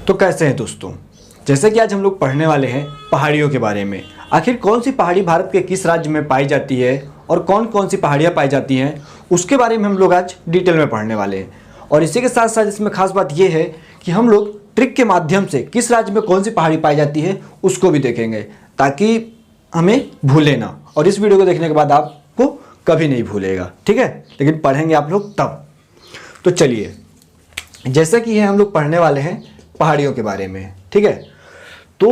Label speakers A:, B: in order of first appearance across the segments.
A: तो कैसे हैं दोस्तों, जैसे कि आज हम लोग पढ़ने वाले हैं पहाड़ियों के बारे में। आखिर कौन सी पहाड़ी भारत के किस राज्य में पाई जाती है और कौन कौन सी पहाड़ियाँ पाई जाती हैं, उसके बारे में हम लोग आज डिटेल में पढ़ने वाले हैं। और इसी के साथ साथ इसमें खास बात यह है कि हम लोग ट्रिक के माध्यम से किस राज्य में कौन सी पहाड़ी पाई जाती है उसको भी देखेंगे, ताकि हमें भूले ना। और इस वीडियो को देखने के बाद आपको कभी नहीं भूलेगा, ठीक है। लेकिन पढ़ेंगे आप लोग तब। तो चलिए, जैसा कि हम लोग पढ़ने वाले हैं पहाड़ियों के बारे में, ठीक है। तो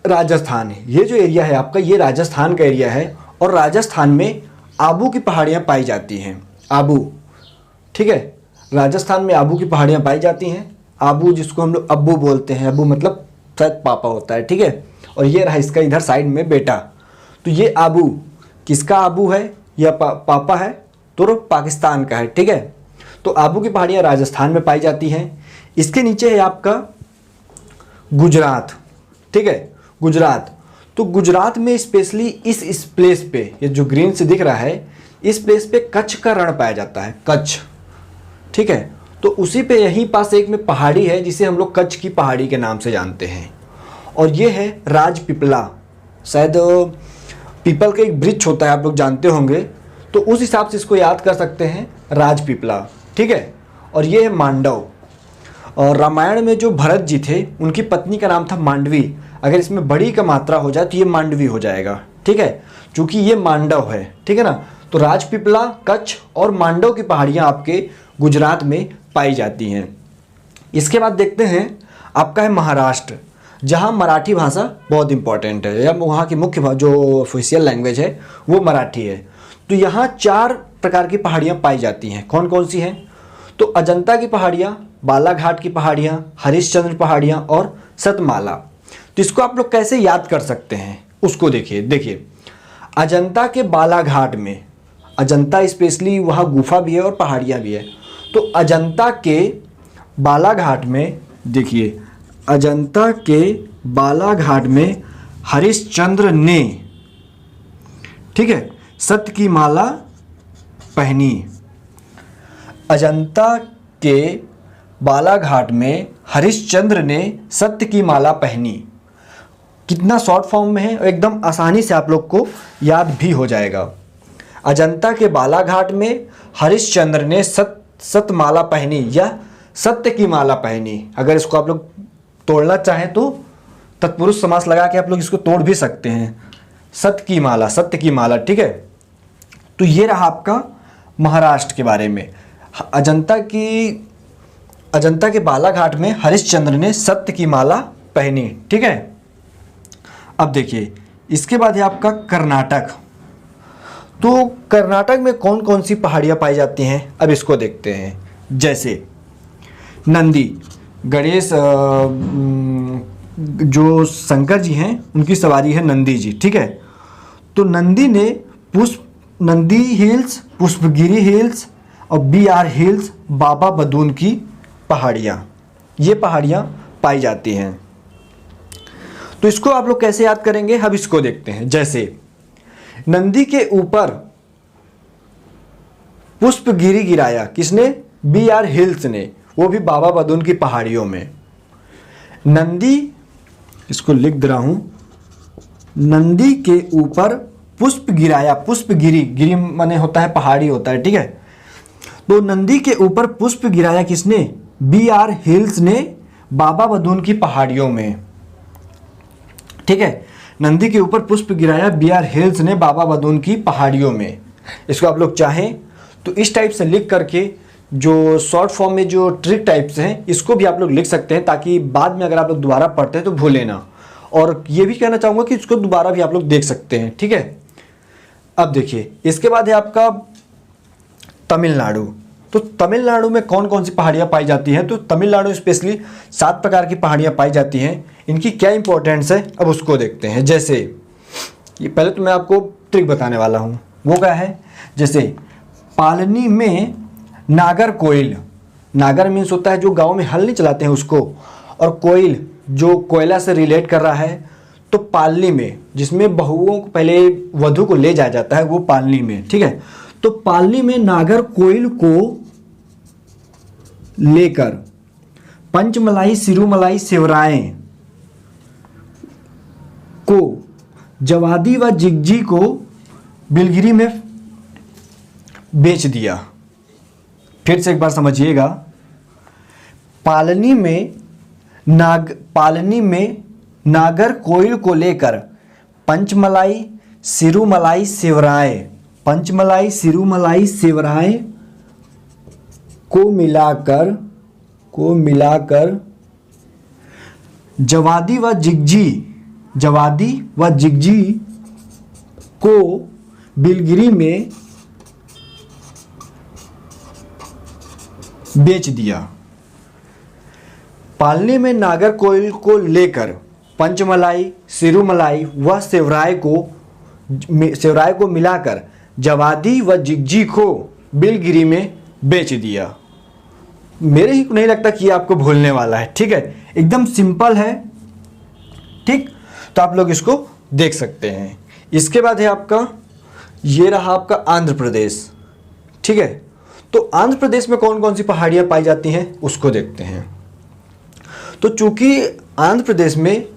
A: राजस्थान, ये जो एरिया है आपका, ये राजस्थान का एरिया है। और राजस्थान में आबू की पहाड़ियाँ पाई जाती हैं। आबू, ठीक है, राजस्थान में आबू की पहाड़ियाँ पाई जाती हैं। आबू जिसको हम लोग अब्बू बोलते हैं, अब्बू मतलब शायद पापा होता है, ठीक है। और ये रहा इसका इधर साइड में बेटा। तो ये आबू किसका आबू है या पापा है, तो पाकिस्तान का है, ठीक है। तो आबू की पहाड़ियाँ राजस्थान में पाई जाती हैं। इसके नीचे है आपका गुजरात, ठीक है, गुजरात। तो गुजरात में स्पेशली इस प्लेस पे, ये जो ग्रीन से दिख रहा है, इस प्लेस पे कच्छ का रण पाया जाता है, कच्छ, ठीक है। तो उसी पे यहीं पास एक में पहाड़ी है जिसे हम लोग कच्छ की पहाड़ी के नाम से जानते हैं। और ये है राजपीपला, शायद पीपल का एक वृक्ष होता है, आप लोग जानते होंगे, तो उस हिसाब से इसको याद कर सकते हैं, राजपीपला, ठीक है। और ये है मांडव। और रामायण में जो भरत जी थे उनकी पत्नी का नाम था मांडवी। अगर इसमें बड़ी का मात्रा हो जाए तो ये मांडवी हो जाएगा, ठीक है, क्योंकि ये मांडव है, ठीक है ना। तो राजपीपला, कच्छ और मांडव की पहाड़ियाँ आपके गुजरात में पाई जाती हैं। इसके बाद देखते हैं आपका है महाराष्ट्र, जहाँ मराठी भाषा बहुत इंपॉर्टेंट है, या वहाँ की मुख्य जो ऑफिशियल लैंग्वेज है वो मराठी है। तो यहाँ 4 प्रकार की पहाड़ियाँ पाई जाती हैं। कौन कौन सी हैं? तो अजंता की पहाड़ियाँ, बालाघाट की पहाड़ियाँ, हरिश्चंद्र पहाड़ियाँ और सतमाला। तो इसको आप लोग कैसे याद कर सकते हैं उसको देखिए अजंता के बालाघाट में, अजंता स्पेशली वहाँ गुफा भी है और पहाड़ियाँ भी है। तो अजंता के बालाघाट में देखिए, अजंता के बालाघाट में हरिश्चंद्र ने, ठीक है, सत्य की माला पहनी। अजंता के बालाघाट में हरिश्चंद्र ने सत्य की माला पहनी। कितना शॉर्ट फॉर्म में है और एकदम आसानी से आप लोग को याद भी हो जाएगा। अजंता के बालाघाट में हरिश्चंद्र ने सतमाला पहनी या सत्य की माला पहनी। अगर इसको आप लोग तोड़ना चाहें तो तत्पुरुष समास लगा के आप लोग इसको तोड़ भी सकते हैं, सत्य की माला, सत्य की माला, ठीक है। तो ये रहा आपका महाराष्ट्र के बारे में। अजंता के बालाघाट में हरिश्चंद्र ने सत्य की माला पहनी, ठीक है। अब देखिए, इसके बाद है आपका कर्नाटक। तो कर्नाटक में कौन कौन सी पहाड़ियाँ पाई जाती हैं, अब इसको देखते हैं। जैसे नंदी, गणेश जो शंकर जी हैं उनकी सवारी है नंदी जी, ठीक है। तो नंदी हिल्स, पुष्पगिरी हिल्स और BR हिल्स, बाबा बदून की पहाड़ियाँ, ये पहाड़ियाँ पाई जाती हैं। तो इसको आप लोग कैसे याद करेंगे, अब इसको देखते हैं। जैसे नंदी के ऊपर पुष्पगिरी गिराया, किसने? BR हिल्स ने, वो भी बाबा बदून की पहाड़ियों में। नंदी, इसको लिख दे रहा हूं, नंदी के ऊपर पुष्प गिराया, पुष्पगिरी, गिरी माने होता है पहाड़ी होता है, ठीक है। तो नंदी के ऊपर पुष्प गिराया किसने? BR हिल्स ने बाबा बदून की पहाड़ियों में, ठीक है। नंदी के ऊपर पुष्प गिराया BR हिल्स ने बाबा बदून की पहाड़ियों में। इसको आप लोग चाहें तो इस टाइप से लिख करके, जो शॉर्ट फॉर्म में जो ट्रिक टाइप्स हैं, इसको भी आप लोग लिख सकते हैं, ताकि बाद में अगर आप लोग दोबारा पढ़ते हैं तो भूले ना। और ये भी कहना चाहूँगा कि इसको दोबारा भी आप लोग देख सकते हैं, ठीक है। अब देखिए, इसके बाद है आपका तमिलनाडु। तो तमिलनाडु में कौन कौन सी पहाड़ियाँ पाई जाती हैं? तो तमिलनाडु स्पेशली 7 प्रकार की पहाड़ियाँ पाई जाती हैं। इनकी क्या इंपॉर्टेंस है, अब उसको देखते हैं। जैसे ये पहले तो मैं आपको ट्रिक बताने वाला हूँ, वो क्या है। जैसे पालनी में नागर कोयल, नागर मीन्स होता है जो गांव में हल नहीं चलाते हैं उसको, और कोयल जो कोयला से रिलेट कर रहा है। तो पालनी में, जिसमें बहुओं को पहले वधु को ले जाया जाता है, वो पालनी में, ठीक है। तो पालनी में नागर कोयल को लेकर पंचमलाई, सिरुमलाई, सेवराएं को जवादी व जिगजी को बिलगिरी में बेच दिया। फिर से एक बार समझिएगा। पालनी में नागरकोइल को लेकर पंचमलाई, सिरुमलाई, सेवराएं, पंचमलाई, सिरुमलाई, सेवराएं को मिलाकर जवादी व जिगजी को बिलगिरी में बेच दिया। पालनी में नागरकोइल को लेकर पंचमलाई, सिरुमलाई व सेवराय को मिलाकर जवादी व जिगजी को बिलगिरी में बेच दिया। मेरे ही नहीं लगता कि ये आपको भूलने वाला है। ठीक है, एकदम सिंपल है। ठीक, तो आप लोग इसको देख सकते हैं। इसके बाद है आपका, ये रहा आपका आंध्र प्रदेश। ठीक है, तो आंध्र प्रदेश में कौन कौन सी पहाड़ियाँ पाई जाती हैं उसको देखते हैं। तो चूंकि आंध्र प्रदेश में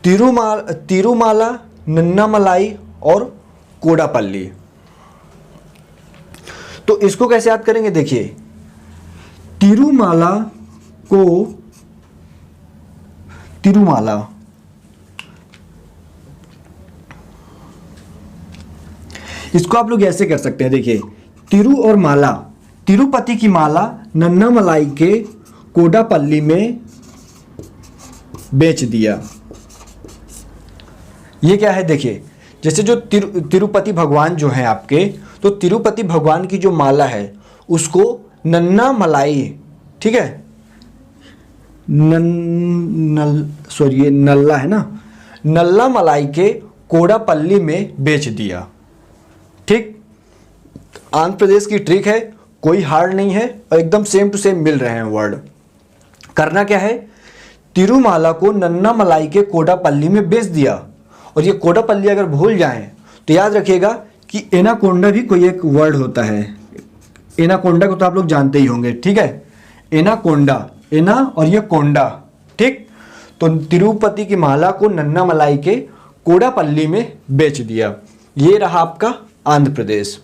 A: तिरुमाला, नन्नामलाई और कोडापल्ली, तो इसको कैसे याद करेंगे? देखिए, तिरुमाला इसको आप लोग ऐसे कर सकते हैं। देखिए, तिरु और माला, तिरुपति की माला नन्नामलाई के कोडापल्ली में बेच दिया। ये क्या है? देखिए, जैसे जो तिरुपति भगवान जो हैं आपके, तो तिरुपति भगवान की जो माला है उसको नन्नामलाई, ठीक है, ये नल्ला है ना, नल्लामलाई के कोडापल्ली में बेच दिया। ठीक, आंध्र प्रदेश की ट्रिक है, कोई हार्ड नहीं है और एकदम सेम टू सेम मिल रहे हैं वर्ड। करना क्या है? तिरुमाला को नन्नामलाई के कोडापल्ली में बेच दिया। और ये कोडापल्ली अगर भूल जाएं तो याद रखिएगा कि एनाकोंडा भी कोई एक वर्ड होता है। एनाकोंडा को तो आप लोग जानते ही होंगे। ठीक है, एनाकोंडा, एना और ये कोंडा। ठीक, तो तिरुपति की माला को नन्नामलाई के कोडापल्ली में बेच दिया। ये रहा आपका आंध्र प्रदेश।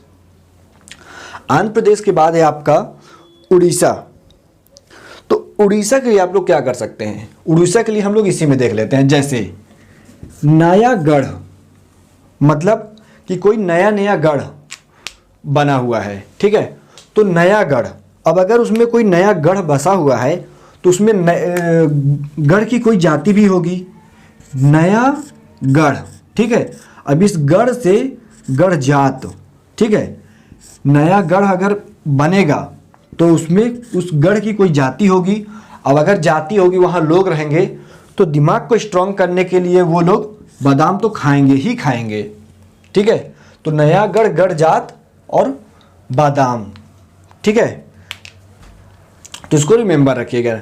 A: आंध्र प्रदेश के बाद है आपका उड़ीसा। तो उड़ीसा के लिए आप लोग क्या कर सकते हैं? उड़ीसा के लिए हम लोग इसी में देख लेते हैं। जैसे नयागढ़, मतलब कि कोई नया गढ़ बना हुआ है। ठीक है, तो नयागढ़, अब अगर उसमें कोई नया गढ़ बसा हुआ है तो उसमें गढ़ की कोई जाति भी होगी, नया गढ़। ठीक है, अब इस गढ़ से गढ़ जात, ठीक है, नया गढ़ अगर बनेगा तो उसमें उस गढ़ की कोई जाति होगी। अब अगर जाति होगी, वहाँ लोग रहेंगे, तो दिमाग को स्ट्रॉन्ग करने के लिए वो लोग बादाम तो खाएंगे ही खाएंगे। ठीक है, तो नया गढ़, गढ़ जात और बादाम। ठीक है, तो इसको रिमेंबर रखिएगा।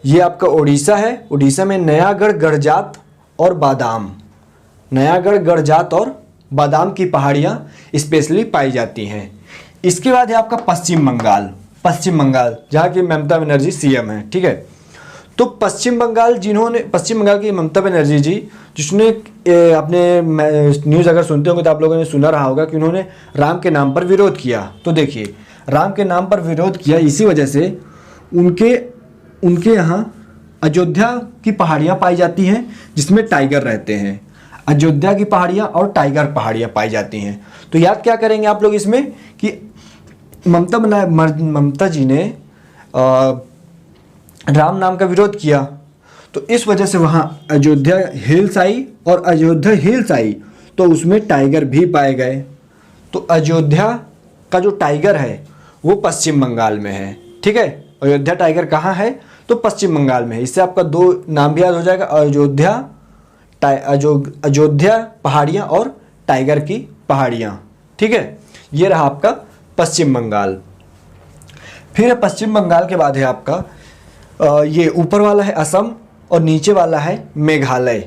A: ये आपका उड़ीसा है। उड़ीसा में नयागढ़, गढ़जात और बादाम, नयागढ़, गढ़जात और बादाम की पहाड़ियाँ स्पेशली पाई जाती हैं। इसके बाद है आपका पश्चिम बंगाल। पश्चिम बंगाल, जहाँ की ममता बनर्जी सीएम है। ठीक है, तो पश्चिम बंगाल की ममता बनर्जी जी, जिसने अपने न्यूज़ अगर सुनते होंगे तो आप लोगों ने सुना रहा होगा कि उन्होंने राम के नाम पर विरोध किया। तो देखिए, राम के नाम पर विरोध किया, इसी वजह से उनके यहाँ अयोध्या की पहाड़ियाँ पाई जाती हैं जिसमें टाइगर रहते हैं। अयोध्या की पहाड़ियाँ और टाइगर पहाड़ियाँ पाई जाती हैं। तो याद क्या करेंगे आप लोग इसमें कि ममता जी ने राम नाम का विरोध किया, तो इस वजह से वहाँ अयोध्या हिल्स आई, और अयोध्या हिल्स आई तो उसमें टाइगर भी पाए गए। तो अयोध्या का जो टाइगर है वो पश्चिम बंगाल में है। ठीक है, अयोध्या टाइगर कहाँ है? तो पश्चिम बंगाल में है। इससे आपका दो नाम भी याद हो जाएगा, अयोध्या पहाड़ियाँ और टाइगर की पहाड़ियाँ। ठीक है, ये रहा आपका पश्चिम बंगाल। फिर पश्चिम बंगाल के बाद है आपका ये ऊपर वाला है असम और नीचे वाला है मेघालय।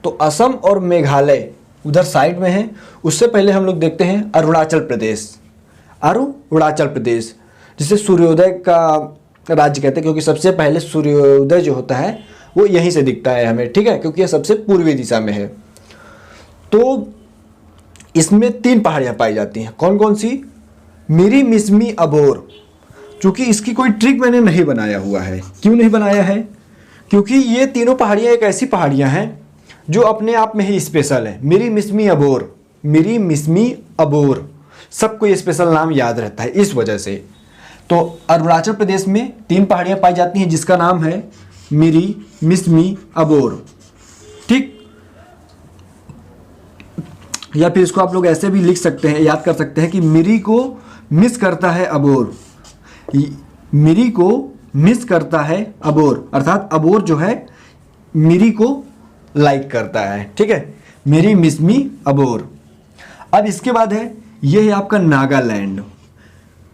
A: तो असम और मेघालय उधर साइड में है। उससे पहले हम लोग देखते हैं अरुणाचल प्रदेश। अरुणाचल प्रदेश जिसे सूर्योदय का राज्य कहते हैं, क्योंकि सबसे पहले सूर्योदय जो होता है वो यहीं से दिखता है हमें, ठीक है, क्योंकि यह सबसे पूर्वी दिशा में है। तो इसमें 3 पहाड़ियाँ पाई जाती हैं। कौन कौन सी? मिरी, मिसमी, अबोर। चूँकि इसकी कोई ट्रिक मैंने नहीं बनाया हुआ है। क्यों नहीं बनाया है? क्योंकि ये तीनों पहाड़ियाँ एक ऐसी पहाड़ियाँ हैं जो अपने आप में ही स्पेशल है। मिरी, मिसमी, अबोर, मिरी, मिसमी, अबोर, सबको ये स्पेशल नाम याद रहता है इस वजह से। तो अरुणाचल प्रदेश में 3 पहाड़ियाँ पाई जाती हैं जिसका नाम है मिरी, मिसमी, अबोर, ठीक। या फिर इसको आप लोग ऐसे भी लिख सकते हैं, याद कर सकते हैं कि मिरी को मिस करता है अबोर, मिरी को मिस करता है अबोर, अर्थात अबोर जो है मिरी को लाइक करता है, ठीक है, मिरी, मिसमी, अबोर। अब इसके बाद है, यह है आपका नागालैंड,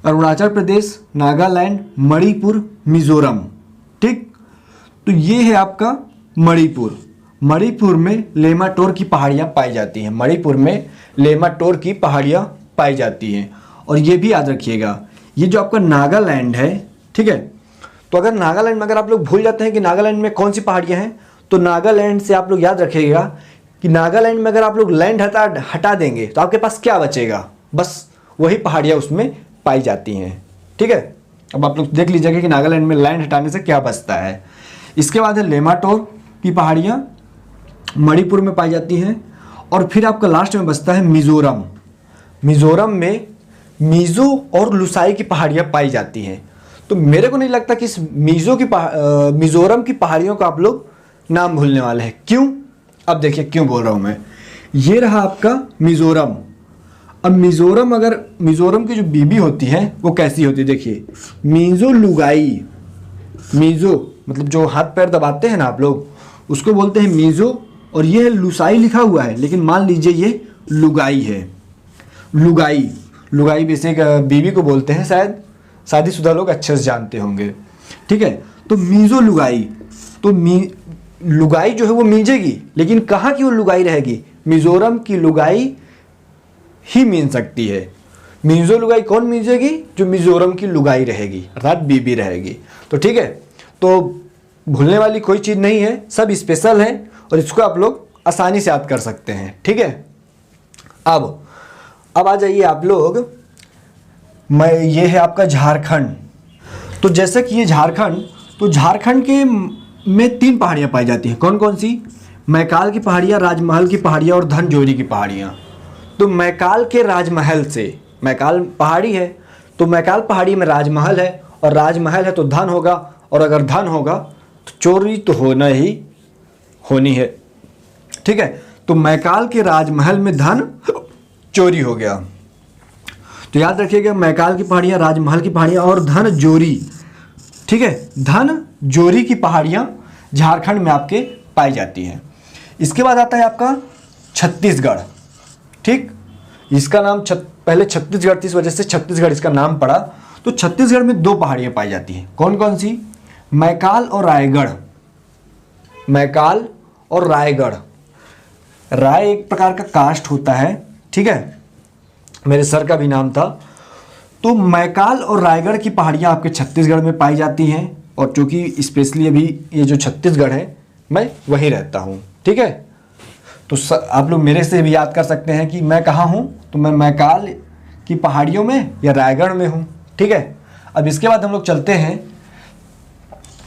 A: अरुणाचल प्रदेश, नागालैंड, मणिपुर, मिजोरम, ठीक। तो ये है आपका मणिपुर। मणिपुर में लेमाटोर की पहाड़ियाँ पाई जाती हैं, मणिपुर में लेमाटोर की पहाड़ियाँ पाई जाती हैं। और ये भी याद रखिएगा, ये जो आपका नागालैंड है, ठीक है, तो अगर नागालैंड में अगर आप लोग भूल जाते हैं कि नागालैंड में कौन सी पहाड़ियाँ हैं, तो नागालैंड से आप लोग याद रखिएगा कि नागालैंड में अगर आप लोग लैंड हटा देंगे तो आपके पास क्या बचेगा? बस वही पहाड़ियाँ उसमें पाई जाती हैं, ठीक है। अब आप लोग देख लीजिएगा कि नागालैंड में लैंड हटाने से क्या बचता है। इसके बाद है लेमाटोर की पहाड़ियाँ, मणिपुर में पाई जाती हैं। और फिर आपका लास्ट में बचता है मिजोरम। मिजोरम में मिजो और लुसाई की पहाड़ियाँ पाई जाती हैं। तो मेरे को नहीं लगता कि इस मिजोरम की पहाड़ियों का आप लोग नाम भूलने वाले हैं। क्यों? अब देखिए क्यों बोल रहा हूँ मैं। ये रहा आपका मिजोरम। अब मिजोरम, अगर मिजोरम की जो बीबी होती है वो कैसी होती है, देखिए, मीजो लुगाई। मीजो मतलब जो हाथ पैर दबाते हैं ना आप लोग, उसको बोलते हैं मीजो। और ये है लुसाई लिखा हुआ है, लेकिन मान लीजिए ये लुगाई है। लुगाई, लुगाई बेसिक बीवी को बोलते हैं, शायद शादीशुदा लोग अच्छे से जानते होंगे, ठीक है। तो मीजो लुगाई, तो लुगाई जो है वो मीजेगी, लेकिन कहाँ की वो लुगाई रहेगी? मिजोरम की लुगाई ही मीन सकती है। मिजो लुगाई कौन मीजेगी? जो मिजोरम की लुगाई रहेगी, अर्थात बीबी रहेगी। तो ठीक है, तो भूलने वाली कोई चीज़ नहीं है, सब स्पेशल है और इसको आप लोग आसानी से याद कर सकते हैं, ठीक है। अब आ जाइए आप लोग, ये है आपका झारखंड। तो जैसे कि ये झारखंड, तो झारखंड के में 3 पहाड़ियाँ पाई जाती हैं। कौन कौन सी? मैकाल की पहाड़ियाँ, राजमहल की पहाड़ियाँ और धनजोरी की पहाड़ियाँ। तो मैकाल के राजमहल से, मैकाल पहाड़ी है तो मैकाल पहाड़ी में राजमहल है, और राजमहल है तो धन होगा, और अगर धन होगा तो चोरी तो होनी है, ठीक है। तो मैकाल के राजमहल में धन चोरी हो गया। तो याद रखिएगा, मैकाल की पहाड़ियाँ, राजमहल की पहाड़ियाँ और धन जोरी, ठीक है, धन जोरी की पहाड़ियाँ झारखंड में आपके पाई जाती हैं। इसके बाद आता है आपका छत्तीसगढ़, ठीक। इसका नाम पहले छत्तीसगढ़ थी, इस वजह से छत्तीसगढ़ इसका नाम पड़ा। तो छत्तीसगढ़ में 2 पहाड़ियाँ पाई जाती हैं। कौन कौन सी? मैकाल और रायगढ़। मैकाल और रायगढ़। राय एक प्रकार का कास्ट होता है, ठीक है, मेरे सर का भी नाम था। तो मैकाल और रायगढ़ की पहाड़ियाँ आपके छत्तीसगढ़ में पाई जाती हैं। और चूँकि स्पेशली अभी ये जो छत्तीसगढ़ है मैं वहीं रहता हूँ, ठीक है। तो आप लोग मेरे से भी याद कर सकते हैं कि मैं कहाँ हूँ, तो मैं मैकाल की पहाड़ियों में या रायगढ़ में हूँ, ठीक है। अब इसके बाद हम लोग चलते हैं,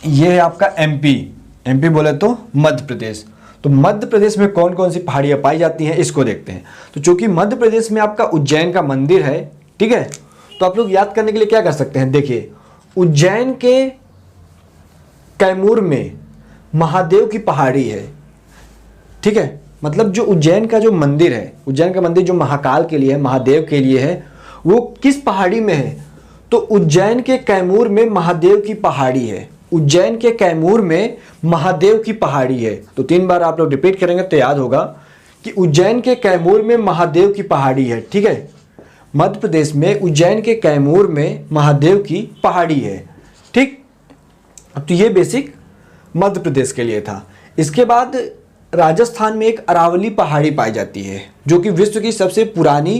A: ये है आपका एमपी। एमपी बोले तो मध्य प्रदेश। तो मध्य प्रदेश में कौन कौन सी पहाड़ियाँ पाई जाती हैं इसको देखते हैं। तो चूँकि मध्य प्रदेश में आपका उज्जैन का मंदिर है, ठीक है, तो आप लोग याद करने के लिए क्या कर सकते हैं, देखिए, उज्जैन के कैमूर में महादेव की पहाड़ी है, ठीक है। मतलब जो उज्जैन का जो मंदिर है, उज्जैन का मंदिर जो महाकाल के लिए है, महादेव के लिए है, वो किस पहाड़ी में है? तो उज्जैन के कैमूर में महादेव की पहाड़ी है। उज्जैन के कैमूर में महादेव की पहाड़ी है। तो 3 बार आप लोग रिपीट करेंगे तो याद होगा कि उज्जैन के कैमूर में महादेव की पहाड़ी है, ठीक है। मध्य प्रदेश में उज्जैन के कैमूर में महादेव की पहाड़ी है, ठीक। तो ये बेसिक मध्य प्रदेश के लिए था। इसके बाद राजस्थान में एक अरावली पहाड़ी पाई जाती है, जो कि विश्व की सबसे पुरानी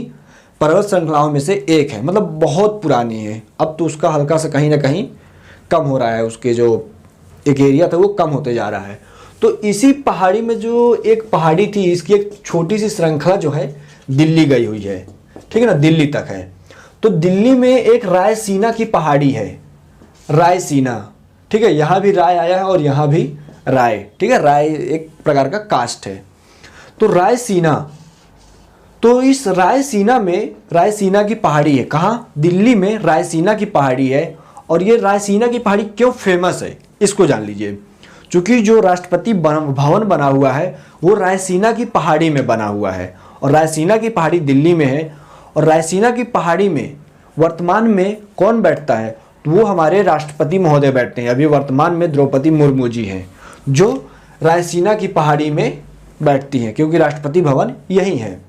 A: पर्वत श्रृंखलाओं में से एक है। मतलब बहुत पुरानी है, अब तो उसका हल्का सा कहीं ना कहीं कम हो रहा है, उसके जो एक एरिया था वो कम होते जा रहा है। तो इसी पहाड़ी में जो एक पहाड़ी थी, इसकी एक छोटी सी श्रृंखला जो है दिल्ली गई हुई है, ठीक है ना, दिल्ली तक है। तो दिल्ली में एक रायसीना की पहाड़ी है, रायसीना, ठीक है, यहाँ भी राय आया है और यहाँ भी राय, ठीक है, राय एक प्रकार का कास्ट है। तो रायसीना, तो इस रायसीना में, रायसीना की पहाड़ी है कहाँ, दिल्ली में रायसीना की पहाड़ी है। और ये रायसीना की पहाड़ी क्यों फेमस है इसको जान लीजिए। क्योंकि जो राष्ट्रपति भवन बना हुआ है वो रायसीना की पहाड़ी में बना हुआ है, और रायसीना की पहाड़ी दिल्ली में है। और रायसीना की पहाड़ी में वर्तमान में कौन बैठता है, तो वो हमारे राष्ट्रपति महोदय बैठते हैं। अभी वर्तमान में द्रौपदी मुर्मू जी हैं जो रायसीना की पहाड़ी में बैठती हैं, क्योंकि राष्ट्रपति भवन यही है।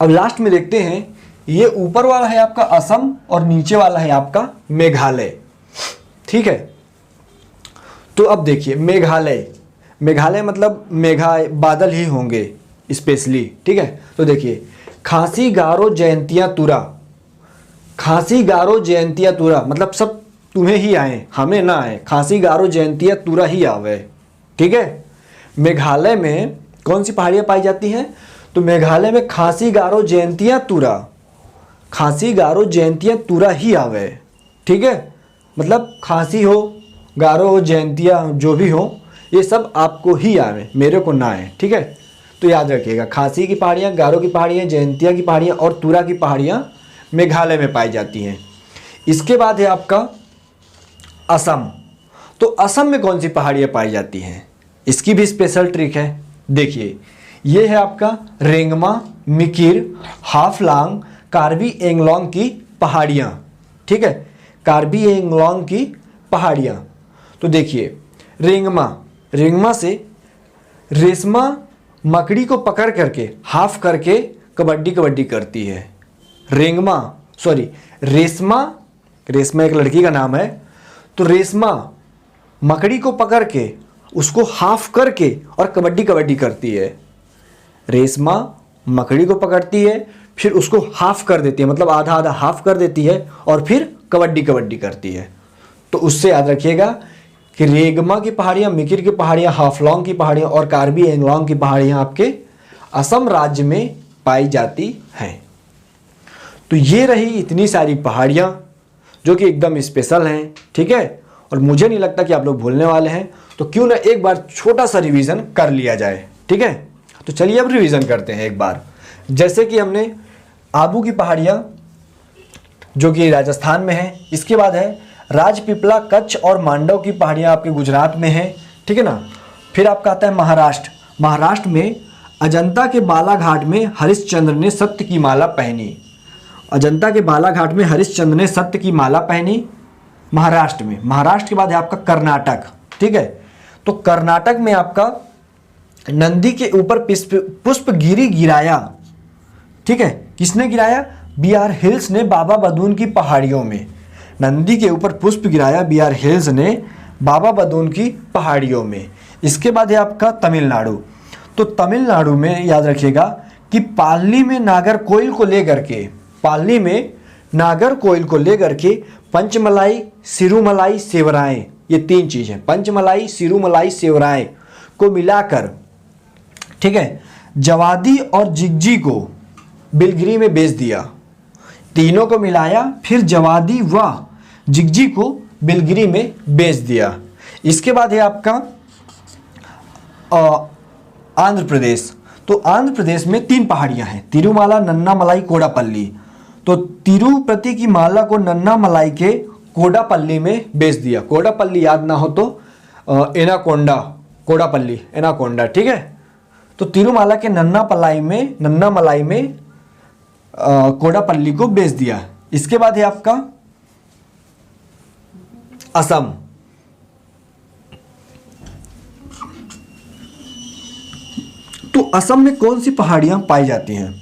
A: अब लास्ट में देखते हैं, ये ऊपर वाला है आपका असम और नीचे वाला है आपका मेघालय, ठीक है। तो अब देखिए मेघालय, मेघालय मतलब बादल ही होंगे स्पेशली, ठीक है। तो देखिए खासी गारो जयंतिया तुरा, खासी गारो जयंतिया तुरा मतलब सब तुम्हें ही आए, हमें ना आए, खासी गारो जयंतिया तुरा ही आवे, ठीक है। मेघालय में कौन सी पहाड़ियाँ पाई जाती हैं, तो मेघालय में खासी गारो जयंतिया तुरा, खासी गारो जयंतिया तुरा ही आवे, ठीक है। मतलब खासी हो, गारो हो, जयंतिया जो भी हो, ये सब आपको ही आवे, मेरे को ना आए, ठीक है। तो याद रखिएगा, खासी की पहाड़ियाँ, गारो की पहाड़ियाँ, जयंतिया की पहाड़ियाँ और तुरा की पहाड़ियाँ मेघालय में पाई जाती हैं। इसके बाद है आपका असम। तो असम में कौन सी पहाड़ियाँ पाई जाती हैं, इसकी भी स्पेशल ट्रिक है। देखिए ये है आपका रेंगमा, मिकिर, हाफलांग, कार्बी एंगलोंग की पहाड़ियाँ, ठीक है, कार्बी एंगलोंग की पहाड़ियाँ। तो देखिए रेंगमा, रेंगमा से रेशमा मकड़ी को पकड़ करके हाफ करके कबड्डी कबड्डी करती है। रेंगमा सॉरी रेशमा, रेशमा एक लड़की का नाम है। तो रेशमा मकड़ी को पकड़ के उसको हाफ करके और कबड्डी कबड्डी करती है। रेशमा मकड़ी को पकड़ती है, फिर उसको हाफ कर देती है, मतलब आधा आधा हाफ कर देती है और फिर कबड्डी कबड्डी करती है। तो उससे याद रखिएगा कि रेगमा की पहाड़ियाँ, मिकिर की पहाड़ियाँ, हाफलॉन्ग की पहाड़ियाँ और कार्बी एंगलोंग की पहाड़ियाँ आपके असम राज्य में पाई जाती हैं। तो ये रही इतनी सारी पहाड़ियाँ जो कि एकदम स्पेशल हैं, ठीक है। और मुझे नहीं लगता कि आप लोग भूलने वाले हैं, तो क्यों ना एक बार छोटा सा रिवीजन कर लिया जाए, ठीक है। तो चलिए अब रिवीजन करते हैं एक बार। जैसे कि हमने आबू की पहाड़ियाँ जो कि राजस्थान में है, इसके बाद है राजपीपला, कच्छ और मांडव की पहाड़ियाँ आपके गुजरात में हैं, ठीक है ना। फिर आपका आता है महाराष्ट्र। महाराष्ट्र में अजंता के बालाघाट में हरिश्चंद्र ने सत्य की माला पहनी। अजंता के बालाघाट में हरिश्चंद्र ने सत्य की माला पहनी, महाराष्ट्र में। महाराष्ट्र के बाद है आपका कर्नाटक, ठीक है। तो कर्नाटक में आपका नंदी के ऊपर पुष्पगिरी गिराया, ठीक है। किसने गिराया, BR हिल्स ने बाबा बदून की पहाड़ियों में। नंदी के ऊपर पुष्प गिराया BR हिल्स ने बाबा बदून की पहाड़ियों में। इसके बाद है आपका तमिलनाडु। तो तमिलनाडु में याद रखिएगा कि पालनी में नागरकोइल को लेकर के, पालनी में नागरकोइल को लेकर के पंचमलाई, सिरुमलाई, सेवराएं, ये तीन चीज़ हैं, पंचमलाई, सिरुमलाई, सेवराएं को मिलाकर, ठीक है, जवादी और जिग्जी को बिलगिरी में बेच दिया। तीनों को मिलाया, फिर जवादी व जिग्जी को बिलगिरी में बेच दिया। इसके बाद है आपका आंध्र प्रदेश। तो आंध्र प्रदेश में 3 पहाड़ियां हैं, तिरुमाला, नन्नामलाई, कोडापल्ली। तो तिरुपति की माला को नन्नामलाई के कोडापल्ली में बेच दिया। कोडापल्ली याद ना हो तो एनाकोंडा, कोडापल्ली एनाकोंडा, ठीक है। तो तिरुमाला के नन्नामलाई में कोडापल्ली को बेच दिया। इसके बाद है आपका असम। तो असम में कौन सी पहाड़ियां पाई जाती हैं,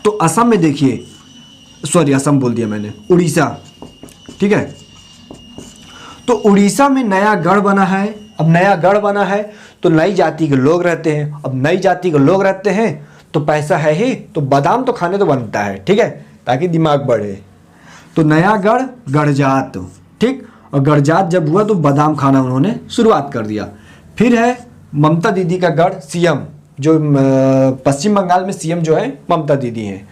A: तो असम में देखिए, सॉरी असम बोल दिया मैंने, उड़ीसा, ठीक है। तो उड़ीसा में नया गढ़ बना है। अब नया गढ़ बना है तो नई जाति के लोग रहते हैं। अब नई जाति के लोग रहते हैं तो पैसा है ही, तो बादाम तो खाने तो बनता है, ठीक है, ताकि दिमाग बढ़े। तो नयागढ़ गढ़जात, ठीक। और गढ़जात जब हुआ तो बादाम खाना उन्होंने शुरुआत कर दिया। फिर है ममता दीदी का गढ़, सीएम जो पश्चिम बंगाल में सीएम जो है ममता दीदी हैं,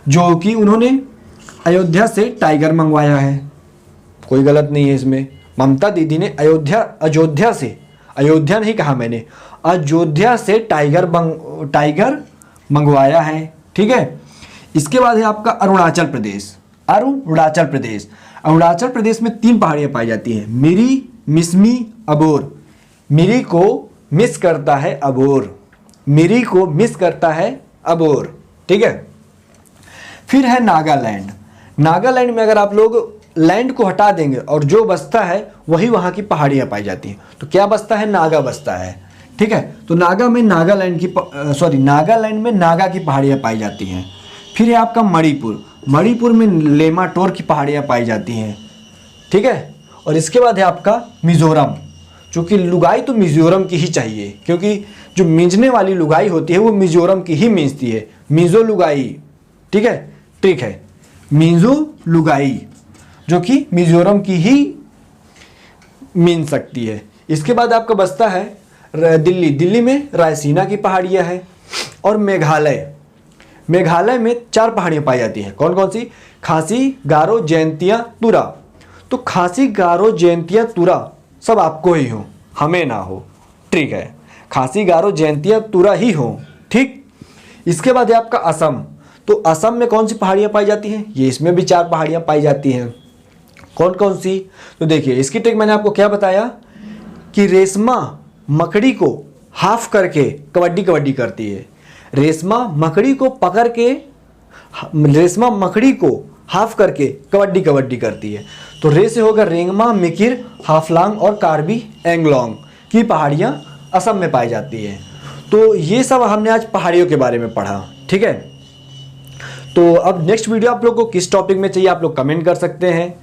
A: जो कि उन्होंने अयोध्या से टाइगर मंगवाया है। कोई गलत नहीं है इसमें। ममता दीदी ने अयोध्या से, अयोध्या नहीं कहा मैंने, अयोध्या से टाइगर मंगवाया है, ठीक है। इसके बाद है आपका अरुणाचल प्रदेश। अरुणाचल प्रदेश, अरुणाचल प्रदेश में 3 पहाड़ियाँ पाई जाती हैं, मिरी, मिसमी, अबोर। मिरी को मिस करता है अबोर, मिरी को मिस करता है अबोर, ठीक है। फिर है नागालैंड। नागालैंड में अगर आप लोग लैंड को हटा देंगे और जो बसता है वही वहाँ की पहाड़ियाँ पाई जाती हैं। तो क्या बसता है? नागा बसता है, ठीक है। तो नागा में नागालैंड में नागा की पहाड़ियाँ पाई जाती हैं। फिर है आपका मणिपुर। मणिपुर में लेमाटोर की पहाड़ियाँ पाई जाती हैं, ठीक है। और इसके बाद है आपका मिजोरम, चूँकि लुगाई तो मिजोरम की ही चाहिए, क्योंकि जो मिंजने वाली लुगाई होती है वो मिजोरम की ही मिंजती है, मिजो लुगाई, ठीक है। ठीक है, मिजो लुगाई जो कि मिजोरम की ही मिन सकती है। इसके बाद आपका बसता है दिल्ली। दिल्ली में रायसीना की पहाड़ियाँ हैं। और मेघालय, मेघालय में 4 पहाड़ियाँ पाई जाती हैं। कौन कौन सी? खासी, गारो, जयंतिया, तुरा। तो खासी, गारो, जयंतिया, तुरा सब आपको ही हो, हमें ना हो, ठीक है। खासी, गारो, जयंतिया, तुरा ही हो, ठीक। इसके बाद है आपका असम। तो असम में कौन सी पहाड़ियाँ पाई जाती हैं? ये इसमें भी 4 पहाड़ियाँ पाई जाती हैं। कौन कौन सी? तो देखिए इसकी ट्रिक मैंने आपको क्या बताया कि रेशमा मकड़ी को हाफ करके कबड्डी कबड्डी करती है। रेशमा मकड़ी को पकड़ के, रेशमा मकड़ी को हाफ करके कबड्डी कबड्डी करती है। तो रे से होगा रेंगमा, मिकिर, हाफलांग और कार्बी एंगलोंग की पहाड़ियाँ असम में पाई जाती हैं। तो ये सब हमने आज पहाड़ियों के बारे में पढ़ा, ठीक है। तो अब नेक्स्ट वीडियो आप लोग को किस टॉपिक में चाहिए आप लोग कमेंट कर सकते हैं,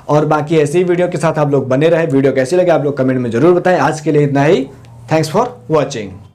A: और बाकी ऐसे ही वीडियो के साथ आप लोग बने रहे। वीडियो कैसी लगे आप लोग कमेंट में ज़रूर बताएं। आज के लिए इतना ही। Thanks for watching.